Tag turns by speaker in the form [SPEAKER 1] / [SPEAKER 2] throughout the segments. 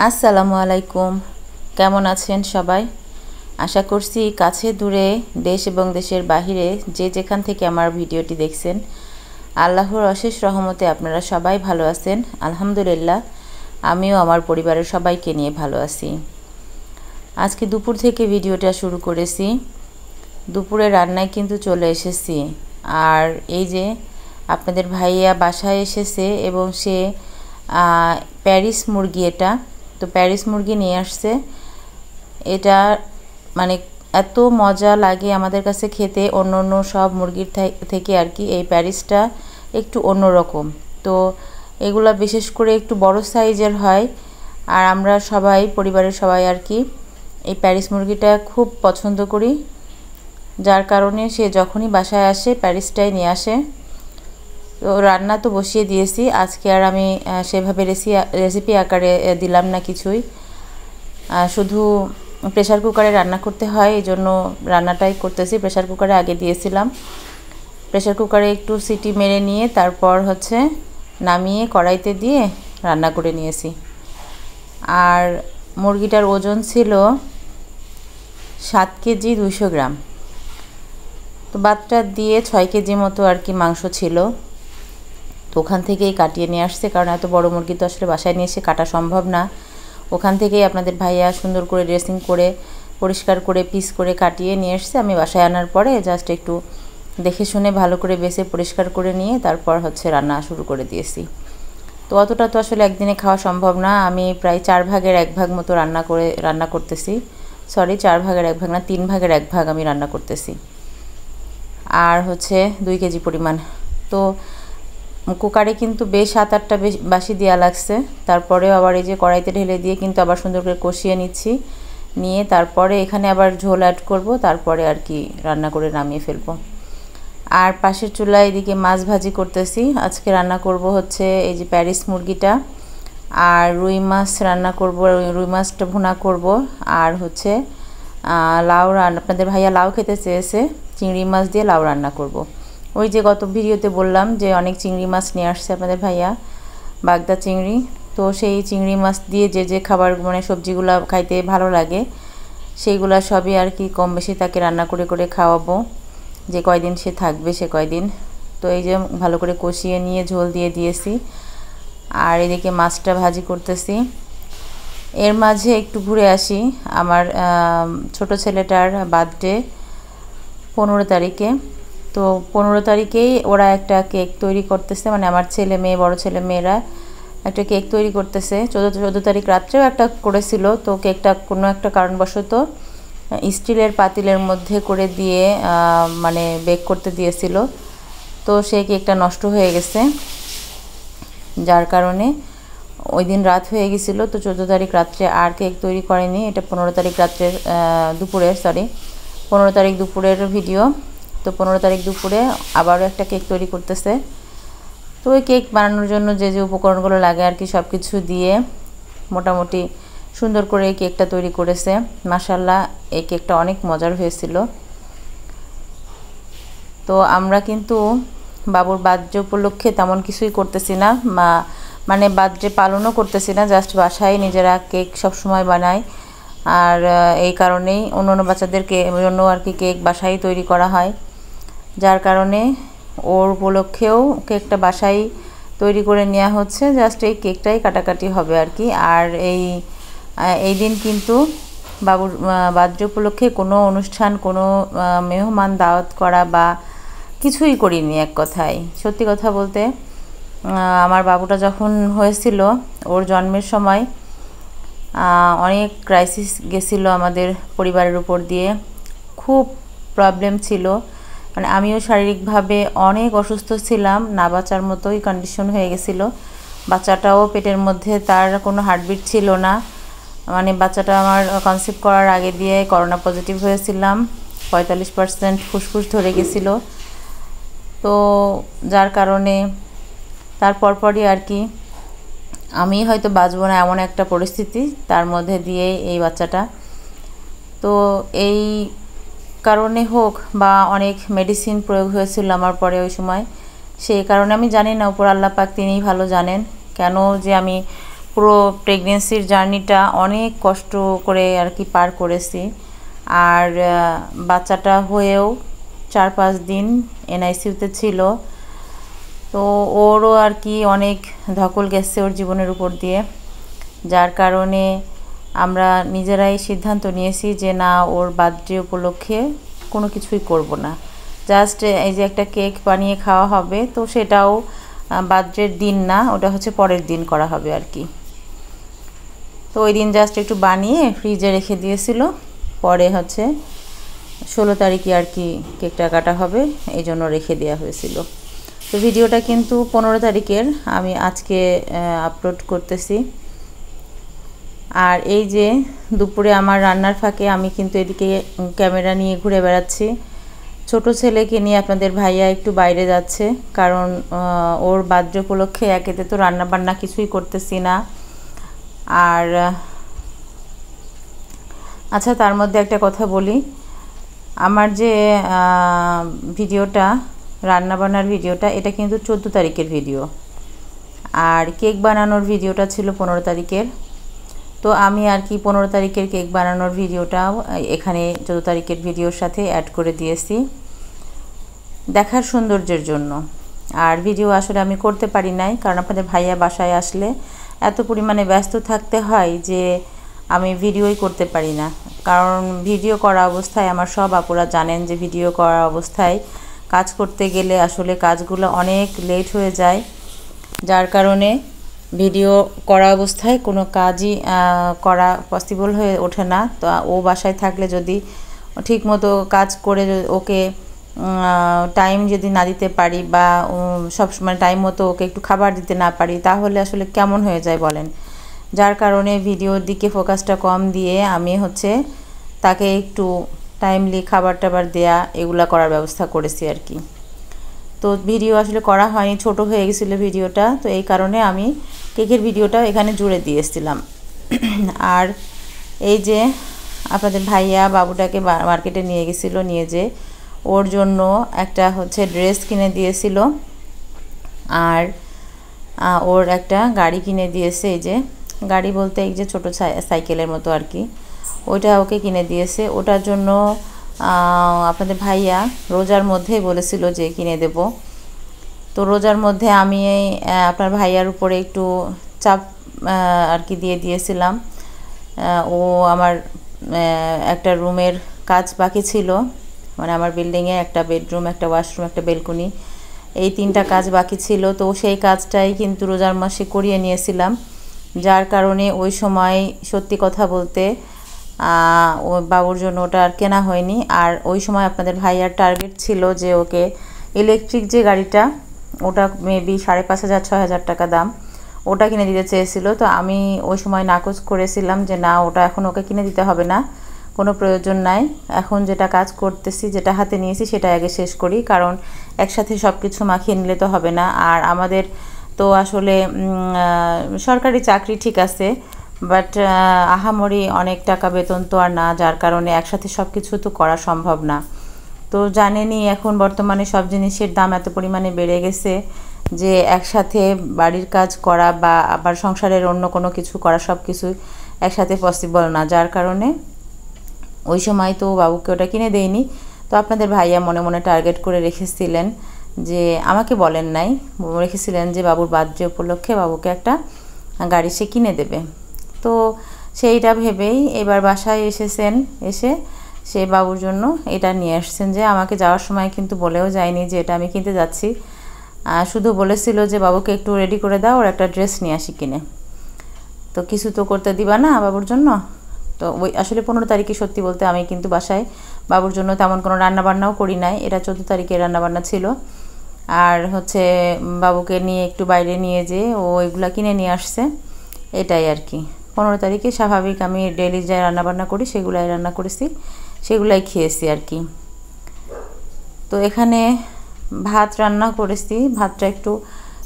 [SPEAKER 1] আসসালামু আলাইকুম। কেমন আছেন সবাই? আশা করছি কাছে দূরে দেশ এবং দেশের বাহিরে যে যেখান থেকে আমার ভিডিওটি দেখছেন আল্লাহর অশেষ রহমতে আপনারা সবাই ভালো আছেন। আলহামদুলিল্লাহ, আমিও আমার পরিবারের সবাইকে নিয়ে ভালো আছি। আজকে দুপুর থেকে ভিডিওটা শুরু করেছি। দুপুরে রান্নায় কিন্তু চলে এসেছি। আর এই যে আপনাদের ভাইয়া বাসায় এসেছে এবং সে প্যারিস মুরগি, তো প্যারিস মুরগি নিয়ে আসছে। এটা মানে এত মজা লাগে আমাদের কাছে খেতে, অন্য সব মুরগির থেকে আর কি এই প্যারিসটা একটু অন্যরকম। তো এগুলা বিশেষ করে একটু বড় সাইজের হয়, আর আমরা সবাই পরিবারের সবাই আর কি এই প্যারিস মুরগিটা খুব পছন্দ করি, যার কারণে সে যখনই বাসায় আসে প্যারিসটাই নিয়ে আসে। তো রান্না তো বসিয়ে দিয়েছি। আজকে আর আমি সেভাবে রেসিপি আকারে দিলাম না কিছুই, শুধু প্রেশার কুকারে রান্না করতে হয়, এই জন্য রান্নাটাই করতেছি। প্রেশার কুকারে আগে দিয়েছিলাম, প্রেশার কুকারে একটু সিটি মেরে নিয়ে তারপর নামিয়ে কড়াইতে দিয়ে রান্না করে নিয়েছি। আর মুরগিটার ওজন ছিল 7 কেজি 200 গ্রাম। তো বাচ্চা দিয়ে 6 কেজি মতো আর কি মাংস ছিল। তো ওখান থেকেই কাটিয়ে নিয়ে আসছে, কারণ এত বড় মুরগি তো আসলে বাসায় নিয়ে এসে কাটা সম্ভব না। ওখান থেকেই আপনাদের ভাইয়া সুন্দর করে ড্রেসিং করে পরিষ্কার করে পিস করে কাটিয়ে নিয়ে এসছে। আমি বাসায় আনার পরে জাস্ট একটু দেখে শুনে ভালো করে বেছে পরিষ্কার করে নিয়ে তারপর রান্না শুরু করে দিয়েছি। তো অতটা তো আসলে একদিনে খাওয়া সম্ভব না। আমি প্রায় 4 ভাগের 1 ভাগ মতো রান্না করতেছি। 4 ভাগের 1 ভাগ না, 3 ভাগের 1 ভাগ আমি রান্না করতেছি। আর 2 কেজি পরিমাণ। তো কুকারে কিন্তু বেশ 7-8টা বাসি দেওয়া লাগছে। তারপরেও আবার এই যে কড়াইতে ঢেলে দিয়ে কিন্তু আবার সুন্দর করে কষিয়ে নিয়ে তারপরে এখানে আবার ঝোল অ্যাড করব, তারপরে আর কি রান্না করে নামিয়ে ফেলবো। আর পাশের চুলায় এদিকে মাছ ভাজি করতেছি। আজকে রান্না করব এই যে প্যারিস মুরগিটা, আর রুই মাছ রান্না করব, রুই মাছটা ভুনা করব। আর লাউ আপনাদের ভাইয়া লাউ খেতে চেয়েছে, চিংড়ি মাছ দিয়ে লাউ রান্না করব। ওই যে গত ভিডিওতে বললাম যে অনেক চিংড়ি মাছ নিয়ে আসছে আপনাদের ভাইয়া, বাগদা চিংড়ি। তো সেই চিংড়ি মাছ দিয়ে যে খাবার সবজিগুলো খাইতে ভালো লাগে সেইগুলো সবই আর কি কম বেশি তাকে রান্না করে খাওয়াবো, যে কয়দিন সে থাকবে সে কয়দিন। তো এই যে ভালো করে কষিয়ে নিয়ে ঝোল দিয়ে দিয়েছি, আর এদিকে মাছটা ভাজি করতেছি। এর মাঝে একটু ঘুরে আসি। আমার ছোট ছেলেটার বার্থডে 15 তারিখে। তো 15 তারিখেই ওরা একটা কেক তৈরি করতেছে, আমার ছেলে মেয়ে, বড় ছেলে মেয়েরা একটা কেক তৈরি করতেছে। 14 তারিখ রাত্রেও একটা করেছিল। তো কেকটা কোনো একটা কারণবশত স্টিলের পাতিলের মধ্যে করে দিয়ে বেক করতে দিয়েছিল। তো সেই কেকটা নষ্ট হয়ে গেছে, যার কারণে ওই দিন রাত হয়ে গেছিলো। তো 14 তারিখ রাত্রে আর কেক তৈরি করেনি। এটা 15 তারিখ রাত্রের দুপুরে 15 তারিখ দুপুরের ভিডিও। তো 15 তারিখ দুপুরে আবারও একটা কেক তৈরি করতেছে। তো ওই কেক বানানোর জন্য যে উপকরণগুলো লাগে আর কি সব কিছু দিয়ে মোটামুটি সুন্দর করে এই কেকটা তৈরি করেছে। মাশাআল্লাহ, এই কেকটা অনেক মজার হয়েছিল। তো আমরা কিন্তু বাবুর বার্থডে উপলক্ষে তেমন কিছুই করতেছি না, বার্থডে পালনও করতেছি না, জাস্ট বাসায় নিজেরা কেক সবসময় বানাই। আর এই কারণেই অন্য বাচ্চাদের জন্য আর কি কেক বাসায় তৈরি করা হয়, যার কারণে ওর উপলক্ষেও কেকটা বাসায় তৈরি করে নেওয়া হচ্ছে। জাস্ট এই কেকটাই কাটাকাটি হবে আর কি। আর এই দিন কিন্তু বাবুর বার্থডে উপলক্ষে কোনো অনুষ্ঠান, কোনো মেহমান দাওয়াত করা বা কিছুই করিনি। এক কথায় সত্যি কথা বলতে, আমার বাবুটা যখন হয়েছিল ওর জন্মের সময় অনেক ক্রাইসিস গেছিলো আমাদের পরিবারের উপর দিয়ে, খুব প্রবলেম ছিল। আমিও শারীরিকভাবে অনেক অসুস্থ ছিলাম, না বাঁচার মতোই কন্ডিশন হয়ে গেছিলো। বাচ্চাটাও পেটের মধ্যে, তার কোনো হার্টবিট ছিল না। বাচ্চাটা আমার কনসিভ করার আগে দিয়ে করোনা পজিটিভ হয়েছিলাম, 45% ফুসফুস ধরে গেছিলো। তো যার কারণে তার পরপরই আর কি আমি হয়তো বাঁচবো না এমন একটা পরিস্থিতি, তার মধ্যে দিয়ে এই বাচ্চাটা। তো এই কারণে হোক বা অনেক মেডিসিন প্রয়োগ হয়েছিল আমার পরে ওই সময়, সেই কারণে আমি জানি না, উপর আল্লাহ পাক তিনিই ভালো জানেন কেন যে আমি পুরো প্রেগনেন্সির জার্নিটা অনেক কষ্ট করে আর কি পার করেছি। আর বাচ্চাটা হয়েও 4-5 দিন এনআইসিউতে ছিল। তো ওরও আর কি অনেক ধকল গেছে ওর জীবনের উপর দিয়ে, যার কারণে আমরা নিজেরাই সিদ্ধান্ত নিয়েছি যে না, ওর বার্থডে উপলক্ষে কোনো কিছুই করব না। জাস্ট এই যে একটা কেক বানিয়ে খাওয়া হবে, তো সেটাও বার্থডের দিন না, ওটা হচ্ছে পরের দিন করা হবে আর কি। তো ওই দিন জাস্ট একটু বানিয়ে ফ্রিজে রেখে দিয়েছিল, পরে হচ্ছে 16 তারিখে আর কি কেকটা কাটা হবে, এই জন্য রেখে দেওয়া হয়েছিল। তো ভিডিওটা কিন্তু 15 তারিখের আমি আজকে আপলোড করতেছি। আর এই যে দুপুরে আমার রান্নার ফাঁকে আমি কিন্তু এদিকে ক্যামেরা নিয়ে ঘুরে বেড়াচ্ছি। ছোট ছেলেকে নিয়ে আপনাদের ভাইয়া একটু বাইরে যাচ্ছে, কারণ ওর বার্থডে উপলক্ষে একেতে তো রান্না বান্না কিছুই করতেছি না। আর আচ্ছা, তার মধ্যে একটা কথা বলি, আমার যে ভিডিওটা রান্নাবান্নার ভিডিওটা, এটা কিন্তু 14 তারিখের ভিডিও, আর কেক বানানোর ভিডিওটা ছিল 15 তারিখের। তো আমি আর কি 15 তারিখের কেক বানানোর ভিডিওটাও এখানে 14 তারিখের ভিডিওর সাথে অ্যাড করে দিয়েছি দেখার সৌন্দর্যের জন্য। আর ভিডিও আসলে আমি করতে পারি নাই, কারণ আপনাদের ভাইয়া বাসায় আসলে এত পরিমাণে ব্যস্ত থাকতে হয় যে আমি ভিডিওই করতে পারি না। কারণ ভিডিও করা অবস্থায় আমার সব আপুরা জানেন যে ভিডিও করা অবস্থায় কাজ করতে গেলে আসলে কাজগুলো অনেক লেট হয়ে যায়, যার কারণে ভিডিও করা অবস্থায় কোনো কাজই করা পসিবল হয়ে ওঠে না। তো ও বাসায় থাকলে যদি ঠিক মতো কাজ করে ওকে টাইম যদি না দিতে পারি, বা সবসময় টাইম মতো ওকে একটু খাবার দিতে না পারি, তাহলে আসলে কেমন হয়ে যায় বলেন। যার কারণে ভিডিওর দিকে ফোকাসটা কম দিয়ে আমি হচ্ছে তাকে একটু টাইমলি খাবার টাবার দেয়া, এগুলা করার ব্যবস্থা করেছি আর কি। তো ভিডিও আসলে করা হয়নি, ছোট হয়ে গেছিলো ভিডিওটা, তো এই কারণে আমি কেকের ভিডিওটা এখানে জুড়ে দিয়েছিলাম। আর এই যে আপনাদের ভাইয়া বাবুটাকে মার্কেটে নিয়ে গেছিলো, নিয়ে যে ওর জন্য একটা হচ্ছে ড্রেস কিনে দিয়েছিল, আর ওর একটা গাড়ি কিনে দিয়েছে। এই যে গাড়ি বলতে এই যে ছোটো সাইকেলের মতো আর কি, ওইটা ওকে কিনে দিয়েছে। ওটার জন্য আপনাদের ভাইয়া রোজার মধ্যেই বলেছিল যে কিনে দেব। তো রোজার মধ্যে আমি আপনার ভাইয়ার উপরে একটু চাপ আর কি দিয়ে দিয়েছিলাম। ও আমার একটা রুমের কাজ বাকি ছিল, মানে আমার বিল্ডিংয়ে একটা বেডরুম, একটা ওয়াশরুম, একটা বেলকনি, এই 3টা কাজ বাকি ছিল। তো সেই কাজটাই কিন্তু রোজার মাসে করিয়ে নিয়েছিলাম, যার কারণে ওই সময় সত্যি কথা বলতে ও বাবুর জন্য ওটা আর কেনা হয়নি। আর ওই সময় আপনাদের ভাইয়ার টার্গেট ছিল যে ওকে ইলেকট্রিক যে গাড়িটা, ওটা মেবি 5,500-6,000 টাকা দাম, ওটা কিনে দিতে চেয়েছিল। তো আমি ওই সময় নাকচ করেছিলাম যে না, ওটা এখন ওকে কিনে দিতে হবে না, কোনো প্রয়োজন নাই। এখন যেটা কাজ করতেছি, যেটা হাতে নিয়েছি, সেটা আগে শেষ করি, কারণ একসাথে সব কিছু মাখিয়ে নিলে তো হবে না। আর আমাদের তো আসলে সরকারি চাকরি ঠিক আছে, বাট আহামরি অনেক টাকা বেতন তো আর না, যার কারণে একসাথে সব কিছু তো করা সম্ভব না। তো জানেনই এখন বর্তমানে সব জিনিসের দাম এত পরিমাণে বেড়ে গেছে যে একসাথে বাড়ির কাজ করা বা আবার সংসারের অন্য কোনো কিছু করা সব কিছু একসাথে পসিবল না, যার কারণে ওই সময় তো বাবুকে ওটা কিনে দেয়নি। তো আপনাদের ভাইয়া মনে মনে টার্গেট করে রেখেছিলেন, যে আমাকে বলেন নাই, রেখেছিলেন যে বাবুর বার্থডে উপলক্ষে বাবুকে একটা গাড়ি সে কিনে দেবে। তো সেইটা ভেবেই এবার বাসায় এসেছেন, এসে সে বাবুর জন্য এটা নিয়ে আসছেন। যে আমাকে যাওয়ার সময় কিন্তু বলেও যায়নি যে এটা আমি কিনতে যাচ্ছি, শুধু বলেছিল যে বাবুকে একটু রেডি করে দাও, ওর একটা ড্রেস নিয়ে আসি কিনে। তো কিছু তো করতে দিবা না বাবুর জন্য। তো ওই আসলে 15 তারিখে সত্যি বলতে আমি কিন্তু বাসায় বাবুর জন্য তেমন কোনো রান্নাবান্নাও করি নাই, এটা 14 তারিখে রান্নাবান্না ছিল। আর হচ্ছে বাবুকে নিয়ে একটু বাইরে নিয়ে যেয়ে ও এগুলা কিনে নিয়ে আসছে, এটাই আর কি। 15 তারিখে স্বাভাবিক আমি ডেইলি যাই রান্নাবান্না করি, সেগুলাই রান্না করেছি, সেগুলাই খেয়েছি আর কি। তো এখানে ভাত রান্না করেছি, ভাতটা একটু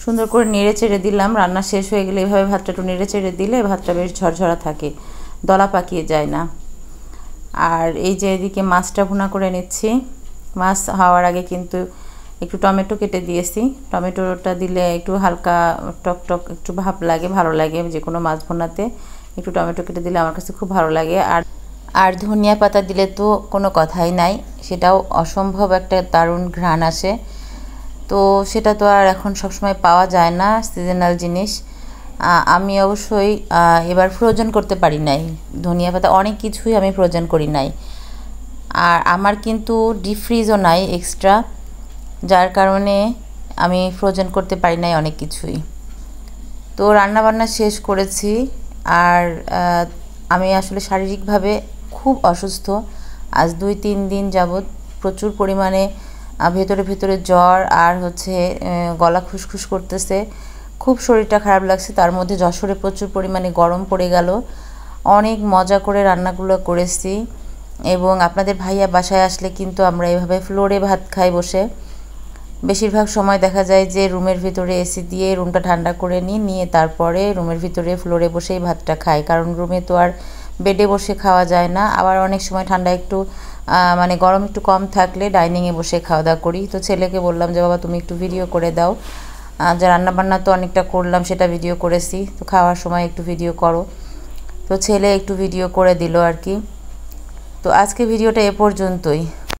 [SPEAKER 1] সুন্দর করে নেড়ে চেড়ে দিলাম। রান্না শেষ হয়ে গেলে এভাবে ভাতটা একটু নেড়ে চেড়ে দিলে ভাতটা বেশ ঝরঝরা থাকে, দলা পাকিয়ে যায় না। আর এই যে এদিকে মাছটা ভুনা করে নিচ্ছি। মাছ হওয়ার আগে কিন্তু একটু টমেটো কেটে দিয়েছি। টমেটোটা দিলে একটু হালকা টক টক একটু ভাব লাগে, ভালো লাগে। যে কোনো মাছ ভুনাতে একটু টমেটো কেটে দিলে আমার কাছে খুব ভালো লাগে। আর ধনিয়া পাতা দিলে তো কোনো কথাই নাই, সেটাও অসম্ভব একটা দারুণ ঘ্রাণ আসে। তো সেটা তো আর এখন সবসময় পাওয়া যায় না, সিজনাল জিনিস। আমি অবশ্যই এবার ফ্রোজেন করতে পারি নাই ধনিয়া পাতা, অনেক কিছুই আমি ফ্রোজেন করি নাই। আর আমার কিন্তু ডিপ ফ্রিজও নাই এক্সট্রা, যার কারণে আমি ফ্রোজেন করতে পারি নাই অনেক কিছুই। তো রান্নাবান্না শেষ করেছি। আর আমি আসলে শারীরিকভাবে খুব অসুস্থ। আজ 2-3 দিন যাবৎ প্রচুর পরিমাণে ভেতরে ভেতরে জ্বর আর হচ্ছে গলা খুসখুস করতেছে, খুব শরীরটা খারাপ লাগছে। তার মধ্যে যশোরে প্রচুর পরিমাণে গরম পড়ে গেল। অনেক মজা করে রান্নাগুলো করেছি এবং আপনাদের ভাইয়া বাসায় আসলে কিন্তু আমরা এভাবে ফ্লোরে ভাত খাই বসে। বেশিরভাগ সময় দেখা যায় যে রুমের ভিতরে এসি দিয়ে রুমটা ঠান্ডা করে নিয়ে তারপরে রুমের ভিতরে ফ্লোরে বসেই ভাতটা খাই, কারণ রুমে তো আর বেডে বসে খাওয়া যায় না। আবার অনেক সময় ঠান্ডা একটু মানে গরম একটু কম থাকলে ডাইনিংয়ে বসে খাওয়া দাওয়া করি। তো ছেলেকে বললাম যে বাবা তুমি একটু ভিডিও করে দাও, যে রান্নাবান্না তো অনেকটা করলাম সেটা ভিডিও করেছি, তো খাওয়ার সময় একটু ভিডিও করো। তো ছেলে একটু ভিডিও করে দিল আর কি। তো আজকে ভিডিওটা এ পর্যন্তই।